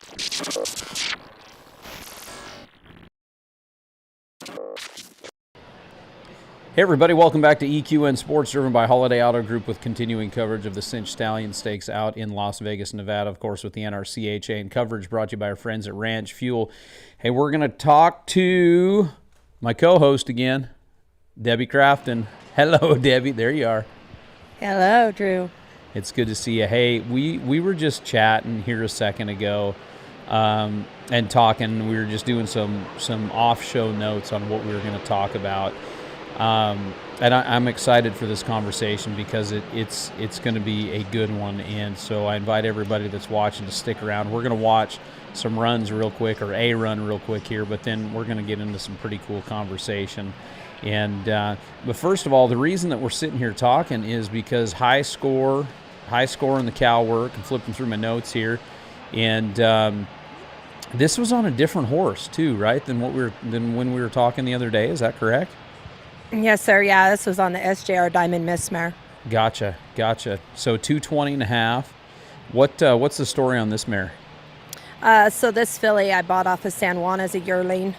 Hey everybody, welcome back to EQN Sports, driven by Holiday Auto Group, with continuing coverage of the Cinch Stallion Stakes out in Las Vegas, Nevada, of course, with the NRCHA, and coverage brought to you by our friends at Ranch Fuel. Hey, we're going to talk to my co-host again, Debbie Crafton. Hello, Debbie. There you are. Hello, Drew. It's good to see you. Hey, we were just chatting here a second ago and talking. We were just doing some off-show notes on what we were going to talk about. And I'm excited for this conversation because it's going to be a good one. And so I invite everybody that's watching to stick around. We're going to watch some runs real quick, or a run real quick here, but then we're going to get into some pretty cool conversation. And but first of all, the reason that we're sitting here talking is because high score in the cow work. I'm flipping through my notes here, and this was on a different horse too, right? Than when we were talking the other day. Is that correct? Yes, sir. Yeah, this was on the SJR Diamond Miss mare. Gotcha. So 220.5. What's the story on this mare? So this filly I bought off of San Juan as a yearling.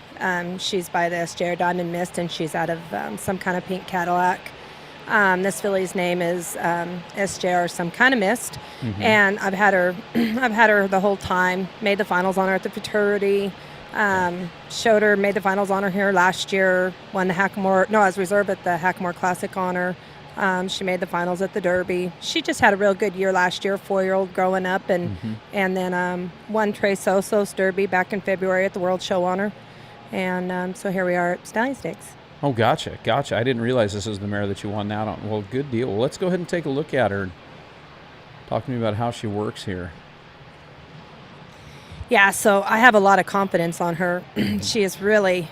She's by the SJR Diamond Mist, and she's out of some kind of pink Cadillac. This filly's name is SJR Some Kind of Mist, and I've had her the whole time. Made the finals on her at the Futurity. Showed her, made the finals on her here last year, won the Hackamore, I was reserve at the Hackamore Classic on her. She made the finals at the Derby. She just had a real good year last year, 4-year-old growing up, and then won Tres Osos Derby back in February at the World Show on her. And so here we are at Stallion Stakes. Oh, gotcha. I didn't realize this is the mare that you won out on. Well, good deal. Well, let's go ahead and take a look at her and talk to me about how she works here. Yeah, so I have a lot of confidence on her. She has really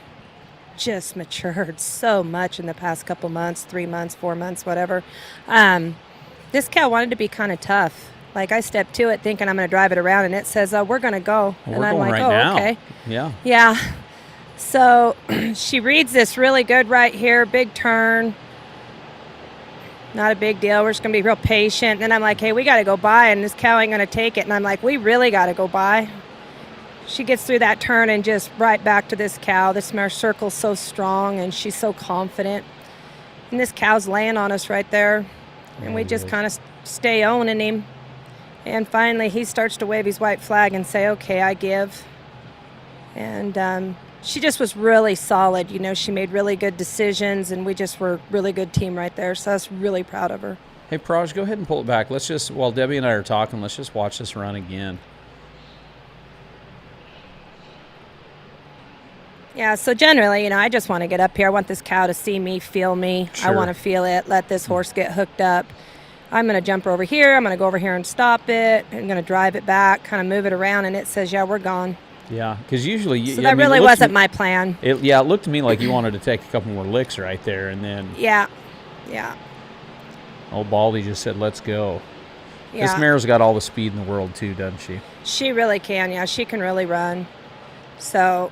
just matured so much in the past couple months, 3 months, 4 months, whatever. This cow wanted to be kind of tough. Like, I stepped to it thinking I'm going to drive it around, and it says, we're going to go. Well, and we're I'm going like, right now. Okay. Yeah. So she reads this really good right here, big turn. Not a big deal. We're just going to be real patient. Then I'm like, hey, we got to go by, and this cow ain't going to take it. And I'm like, we really got to go by. She gets through that turn and just right back to this cow. This mare circle's so strong, and she's so confident. And this cow's laying on us right there. And we just kind of stay owning him. And finally, he starts to wave his white flag and say, okay, I give. And she just was really solid. You know, she made really good decisions, and we just were a really good team right there. So I was really proud of her. Hey, Praj, go ahead and pull it back. Let's just, while Debbie and I are talking, let's just watch this run again. Yeah, so generally, you know, I just want to get up here. I want this cow to see me, feel me. Sure. I want to feel it, let this horse get hooked up. I'm going to jump over here. I'm going to go over here and stop it. I'm going to drive it back, kind of move it around, and it says, yeah, we're gone. Yeah, because usually... So that really wasn't my plan. It looked to me like you wanted to take a couple more licks right there, and then... Yeah. Old Baldy just said, let's go. Yeah. This mare's got all the speed in the world, too, doesn't she? She really can, yeah. She can really run. So...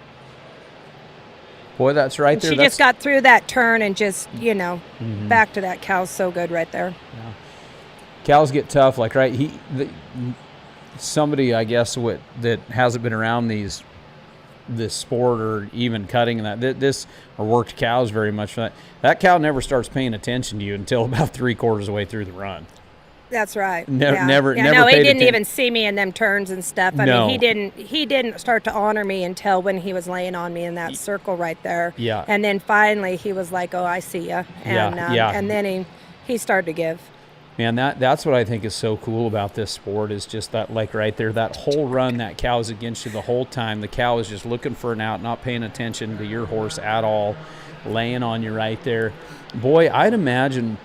Boy, that's right there. She just got through that turn and just, you know, back to that cow's so good right there. Yeah. Cows get tough, like, right? Somebody, I guess, that hasn't been around this sport or even cutting or worked cows very much. That cow never starts paying attention to you until about 3/4 of the way through the run. That's right. Never. No, he paid didn't even see me in them turns and stuff. I No. mean, he didn't start to honor me until when he was laying on me in that circle right there. Yeah. And then finally he was like, "Oh, I see ya." And and then he started to give. Man, that's what I think is so cool about this sport is just that, like right there, that whole run, that cow's against you the whole time. The cow is just looking for an out, not paying attention to your horse at all, laying on you right there. Boy, I'd imagine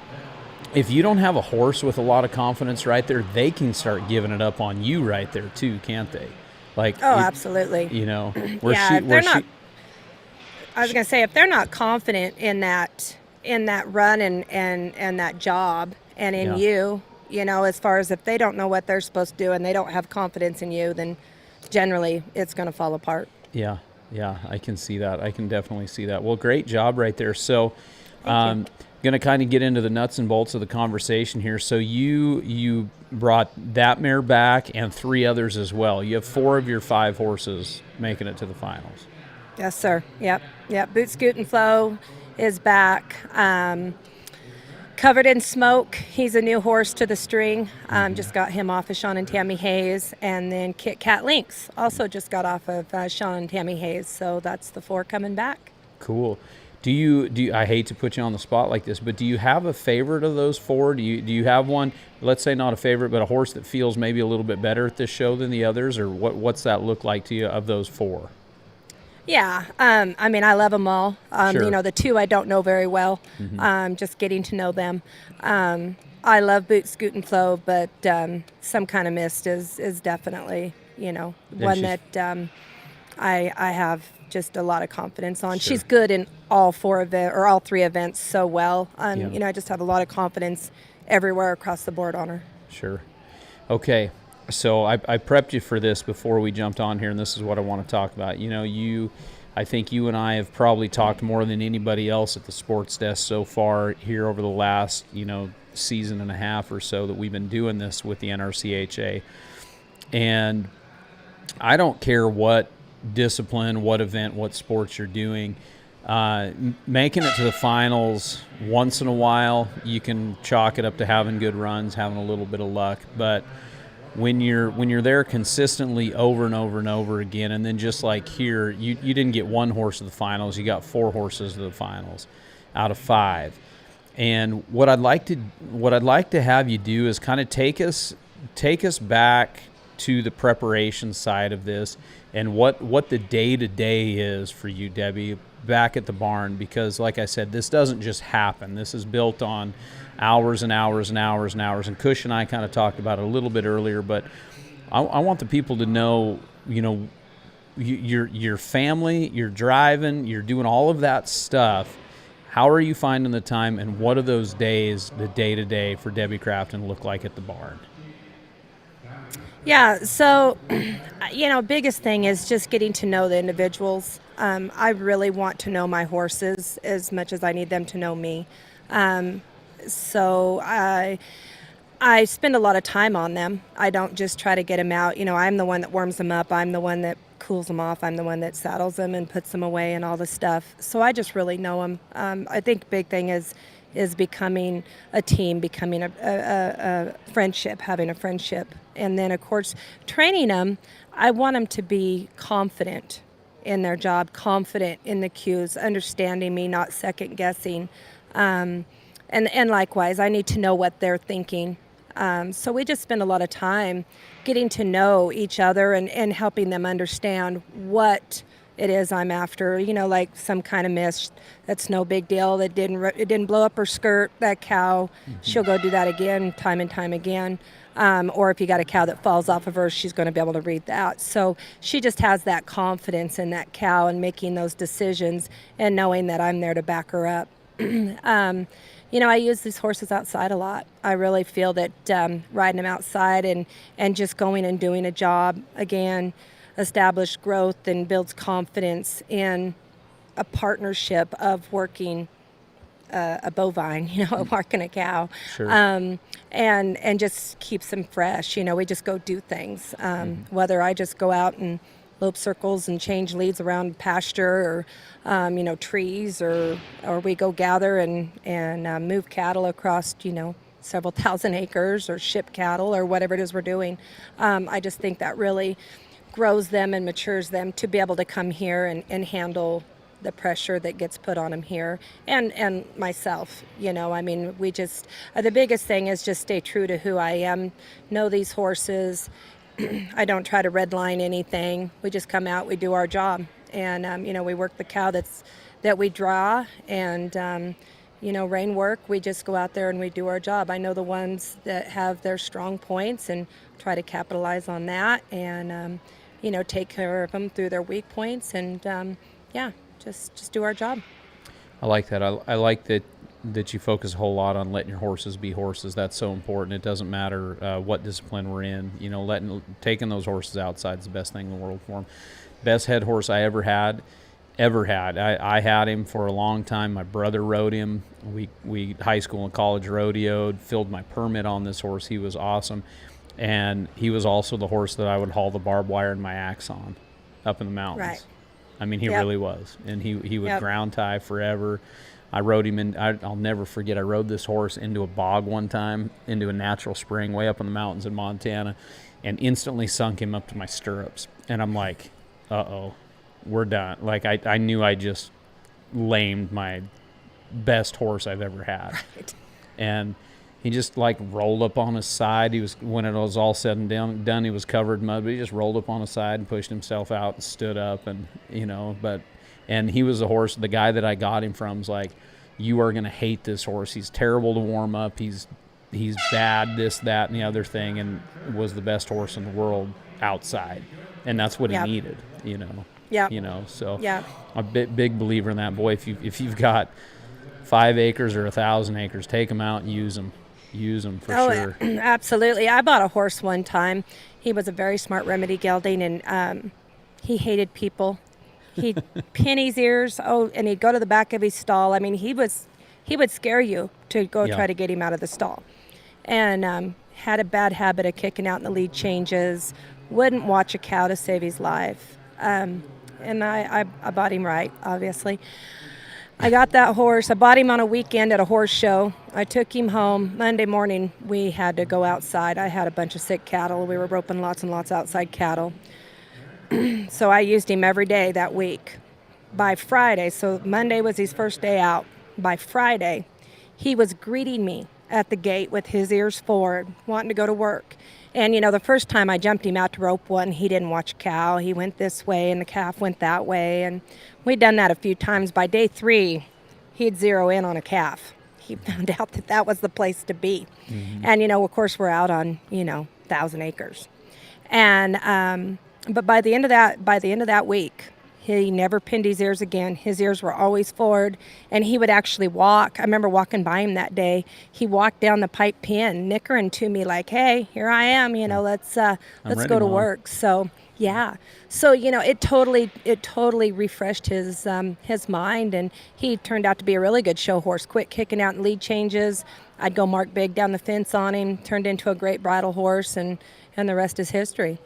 if you don't have a horse with a lot of confidence right there, they can start giving it up on you right there too, can't they? Like, absolutely. You know, I was going to say, if they're not confident in that run and that job and in you know, as far as if they don't know what they're supposed to do and they don't have confidence in you, then generally it's going to fall apart. Yeah, I can see that. I can definitely see that. Well, great job right there. So going to kind of get into the nuts and bolts of the conversation here. So you brought that mare back and 3 others as well. You have 4 of your 5 horses making it to the finals. Yes, sir. Yep. Boot Scoot and Flow is back. Covered in Smoke, he's a new horse to the string. Just got him off of Sean and Tammy Hayes. And then Kit Kat Lynx also just got off of Sean and Tammy Hayes. So that's the 4 coming back. Cool. Do you? I hate to put you on the spot like this, but do you have a favorite of those 4? Do you have one? Let's say not a favorite, but a horse that feels maybe a little bit better at this show than the others, or what's that look like to you of those 4? Yeah, I mean, I love them all. Sure. You know, the 2 I don't know very well, just getting to know them. I love Boot, Scoot, and Flow, but Some Kind of Mist is definitely, you know, one that I have just a lot of confidence on. Sure. She's good in all 4 all 3 events so well. Yeah. You know, I just have a lot of confidence everywhere across the board on her. Sure. Okay. So I prepped you for this before we jumped on here, and this is what I want to talk about. You know, I think you and I have probably talked more than anybody else at the sports desk so far here over the last, you know, season and a half or so that we've been doing this with the NRCHA. And I don't care what discipline, what event, what sports you're doing. Making it to the finals once in a while, you can chalk it up to having good runs, having a little bit of luck, but when you're there consistently over and over and over again, and then just like here, you didn't get 1 horse to the finals, you got 4 horses to the finals out of 5. And what I'd like to have you do is kind of take us back to the preparation side of this and what the day-to-day is for you, Debbie, back at the barn, because like I said, this doesn't just happen. This is built on hours and hours and hours and hours. And Cush and I kind of talked about it a little bit earlier, but I want the people to know, you know, your family, you're driving, you're doing all of that stuff. How are you finding the time, and what do those days, the day-to-day for Debbie Crafton look like at the barn? Yeah, so, you know, biggest thing is just getting to know the individuals. I really want to know my horses as much as I need them to know me. So I spend a lot of time on them. I don't just try to get them out. You know, I'm the one that warms them up. I'm the one that cools them off. I'm the one that saddles them and puts them away and all the stuff. So I just really know them. I think big thing is becoming a team, becoming a friendship, having a friendship. And then, of course, training them, I want them to be confident in their job, confident in the cues, understanding me, not second guessing. And likewise, I need to know what they're thinking. So we just spend a lot of time getting to know each other and helping them understand what it is I'm after. You know, like Some Kind of Mist, that's no big deal. It didn't blow up her skirt, that cow. She'll go do that again, time and time again. Or if you got a cow that falls off of her, she's going to be able to read that. So she just has that confidence in that cow and making those decisions and knowing that I'm there to back her up. You know, I use these horses outside a lot. I really feel that riding them outside and just going and doing a job, again, establish growth and builds confidence in a partnership of working a bovine, you know, working a cow. Sure. And just keeps them fresh. You know, we just go do things. Whether I just go out and lope circles and change leads around pasture or, you know, trees, or we go gather and move cattle across, you know, several thousand acres, or ship cattle, or whatever it is we're doing. I just think that really grows them and matures them to be able to come here and handle the pressure that gets put on them here, and myself, you know. I mean, we just, the biggest thing is just stay true to who I am, know these horses. I don't try to redline anything. We just come out, we do our job, and you know, we work the cow that we draw, and you know, rein work, we just go out there and we do our job. I know the ones that have their strong points and try to capitalize on that, and you know, take care of them through their weak points, and yeah, just do our job. I like that. I like that you focus a whole lot on letting your horses be horses. That's so important. It doesn't matter what discipline we're in. You know, taking those horses outside is the best thing in the world for them. Best head horse I ever had, ever had. I had him for a long time. My brother rode him. We high school and college rodeoed, filled my permit on this horse. He was awesome. And he was also the horse that I would haul the barbed wire and my axe on up in the mountains. Right. I mean, he really was. And he would Yep. ground tie forever. I rode him in, I'll never forget, I rode this horse into a bog one time, into a natural spring way up in the mountains in Montana, and instantly sunk him up to my stirrups. And I'm like, uh-oh, we're done. Like, I knew I just lamed my best horse I've ever had. Right. And he just, like, rolled up on his side. He was, when it was all said and done, he was covered in mud, but he just rolled up on his side and pushed himself out and stood up, and, you know, and he was a horse, the guy that I got him from was like, you are going to hate this horse. He's terrible to warm up. He's bad, this, that, and the other thing, and was the best horse in the world outside. And that's what he needed, you know. Yeah. You know, so Yeah. I'm a big believer in that. Boy, if you've got 5 acres or 1,000 acres, take them out and use them. Use them for sure. Absolutely. I bought a horse one time. He was a very smart remedy gelding, and he hated people. He'd pin his ears, and he'd go to the back of his stall. I mean, he would scare you to go try to get him out of the stall. And had a bad habit of kicking out in the lead changes, wouldn't watch a cow to save his life. And I bought him right, obviously. I got that horse. I bought him on a weekend at a horse show. I took him home. Monday morning, we had to go outside. I had a bunch of sick cattle. We were roping lots and lots outside cattle. So I used him every day that week. By Friday, so Monday was his first day out. By Friday, he was greeting me at the gate with his ears forward, wanting to go to work. And, you know, the first time I jumped him out to rope one, he didn't watch a cow. He went this way and the calf went that way. And we'd done that a few times. By day 3, he'd zero in on a calf. He found out that that was the place to be. Mm-hmm. And, you know, of course, we're out on, 1,000 acres. And, but by the end of that week, he never pinned his ears again. His ears were always forward, and he would actually walk. I remember walking by him that day. He walked down the pipe pen, nickering to me like, "Hey, here I am. Let's go to work." So yeah, so it totally refreshed his mind, and he turned out to be a really good show horse. Quit kicking out in lead changes. I'd go mark big down the fence on him. Turned into a great bridle horse, and the rest is history.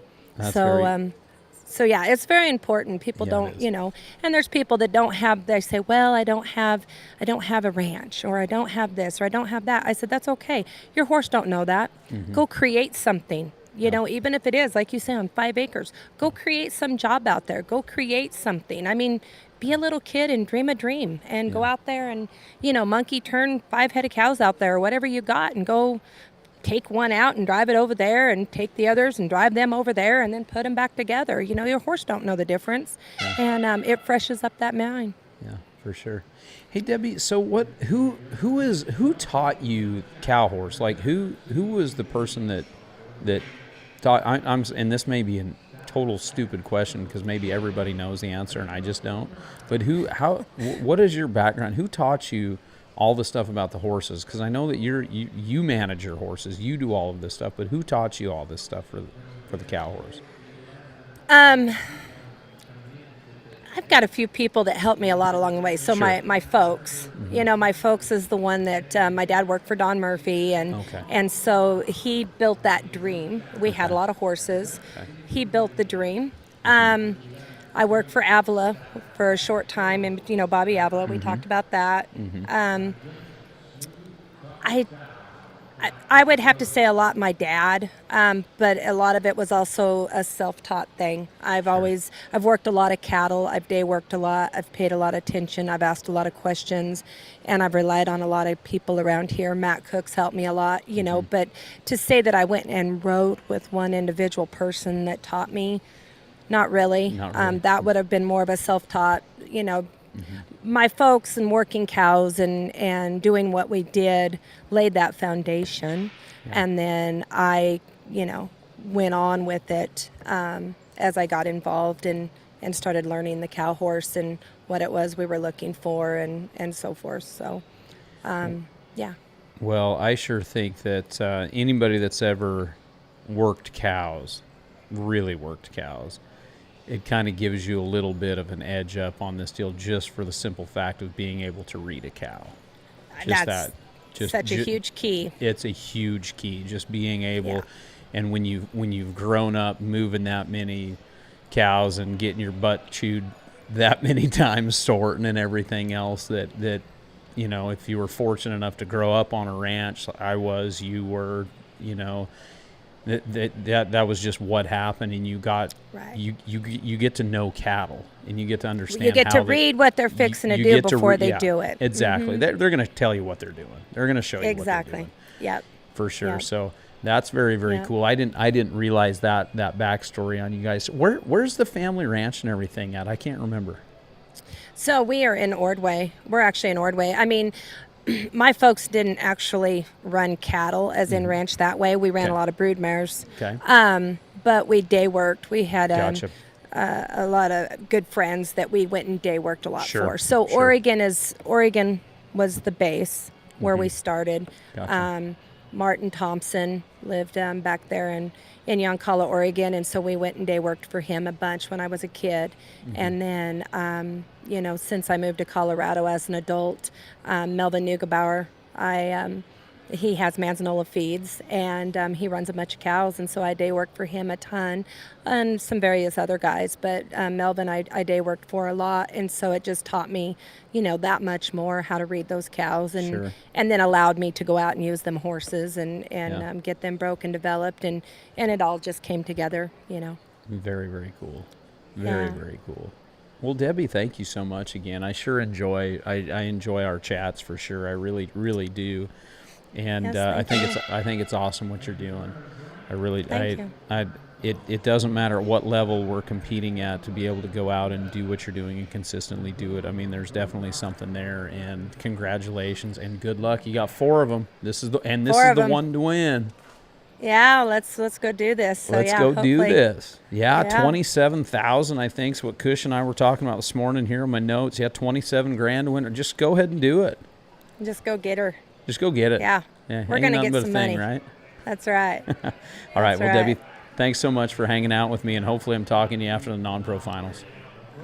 So yeah, it's very important. People don't, and there's people that don't have, they say, well, I don't have a ranch, or I don't have this, or I don't have that. I said, that's okay. Your horse don't know that. Mm-hmm. Go create something, even if it is, like you say, on 5 acres, go create some job out there. Go create something. I mean, be a little kid and dream a dream, and go out there and, monkey turn 5 head of cows out there, or whatever you got, and go take one out and drive it over there, and take the others and drive them over there, and then put them back together. Your horse don't know the difference, and it freshens up that mind. Yeah, for sure. Hey Debbie, so who taught you cow horse? Like who was the person that taught? And this may be a total stupid question, because maybe everybody knows the answer and I just don't. But what is your background? Who taught you all the stuff about the horses? Because I know that you manage your horses, you do all of this stuff, but who taught you all this stuff for the cow horse? I've got a few people that helped me a lot along the way. So sure. my folks, my folks is the one that my dad worked for Don Murphy, and so he built that dream. We had a lot of horses. Okay. He built the dream. I worked for Avila for a short time, and Bobby Avila. We talked about that. Mm-hmm. I would have to say a lot my dad, but a lot of it was also a self-taught thing. I've worked a lot of cattle. I've day worked a lot. I've paid a lot of attention. I've asked a lot of questions, and I've relied on a lot of people around here. Matt Cook's helped me a lot, But to say that I went and rode with one individual person that taught me. Not really. That would have been more of a self-taught, My folks and working cows and doing what we did laid that foundation. Yeah. And then I, went on with it as I got involved and started learning the cow horse and what it was we were looking for and so forth. So, yeah. Well, I sure think that anybody that's ever really worked cows, it kind of gives you a little bit of an edge up on this deal, just for the simple fact of being able to read a cow. That's such a huge key. It's a huge key, just being able. Yeah. And when you've grown up moving that many cows and getting your butt chewed that many times sorting and everything else, that if you were fortunate enough to grow up on a ranch, you were, that was just what happened, and you got Right. you get to know cattle, and you get to understand. You get to read what they're fixing to do before they do it. Exactly. Mm-hmm. They're going to tell you what they're doing. They're going to show you what they're doing. Yep. For sure. Yep. So that's very, very cool. I didn't realize that backstory on you guys. Where's the family ranch and everything at? I can't remember. So we are in Ordway. We're actually in Ordway. I mean, my folks didn't actually run cattle as in ranch that way. We ran a lot of brood mares. Okay. But we day worked. We had Gotcha. A lot of good friends that we went and day worked a lot Sure, for. So sure. Oregon was the base where we started. Gotcha. Martin Thompson lived back there in Yoncalla, Oregon, and so we went and day worked for him a bunch when I was a kid. And then, since I moved to Colorado as an adult, Melvin Neugebauer, he has Manzanola Feeds, and he runs a bunch of cows, and so I day worked for him a ton, and some various other guys. But Melvin, I day worked for a lot, and so it just taught me, that much more how to read those cows, and Sure. and then allowed me to go out and use them horses and get them broke and developed, and it all just came together, Very, very cool. Very, Yeah. very cool. Well, Debbie, thank you so much again. I sure enjoy our chats for sure. I really, really do. And Yes, I think it's awesome what you're doing. Thank you. It doesn't matter at what level we're competing at, to be able to go out and do what you're doing and consistently do it. I mean, there's definitely something there, and congratulations and good luck. You got 4 of them. This is the one to win. Yeah, let's go do this. So, Let's go do hopefully- this. Yeah, Yeah. 27,000, I think, is what Cush and I were talking about this morning here in my notes. Yeah, 27 grand to win. Just go ahead and do it. Just go get her. Just go get it. Yeah. We're ain't gonna nothing get but a some thing, money. right? That's right. All right. That's Well, right. Debbie, thanks so much for hanging out with me, and hopefully I'm talking to you after the non-pro finals.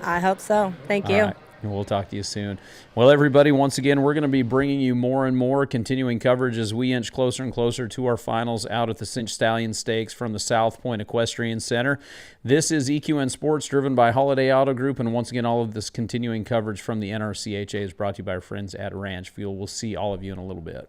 I hope so. Thank All you. right. And we'll talk to you soon. Well, everybody, once again, we're going to be bringing you more and more continuing coverage as we inch closer and closer to our finals out at the Cinch Stallion Stakes from the South Point Equestrian Center. This is EQN Sports, driven by Holiday Auto Group, and once again, all of this continuing coverage from the NRCHA is brought to you by our friends at Ranch Fuel. We'll see all of you in a little bit.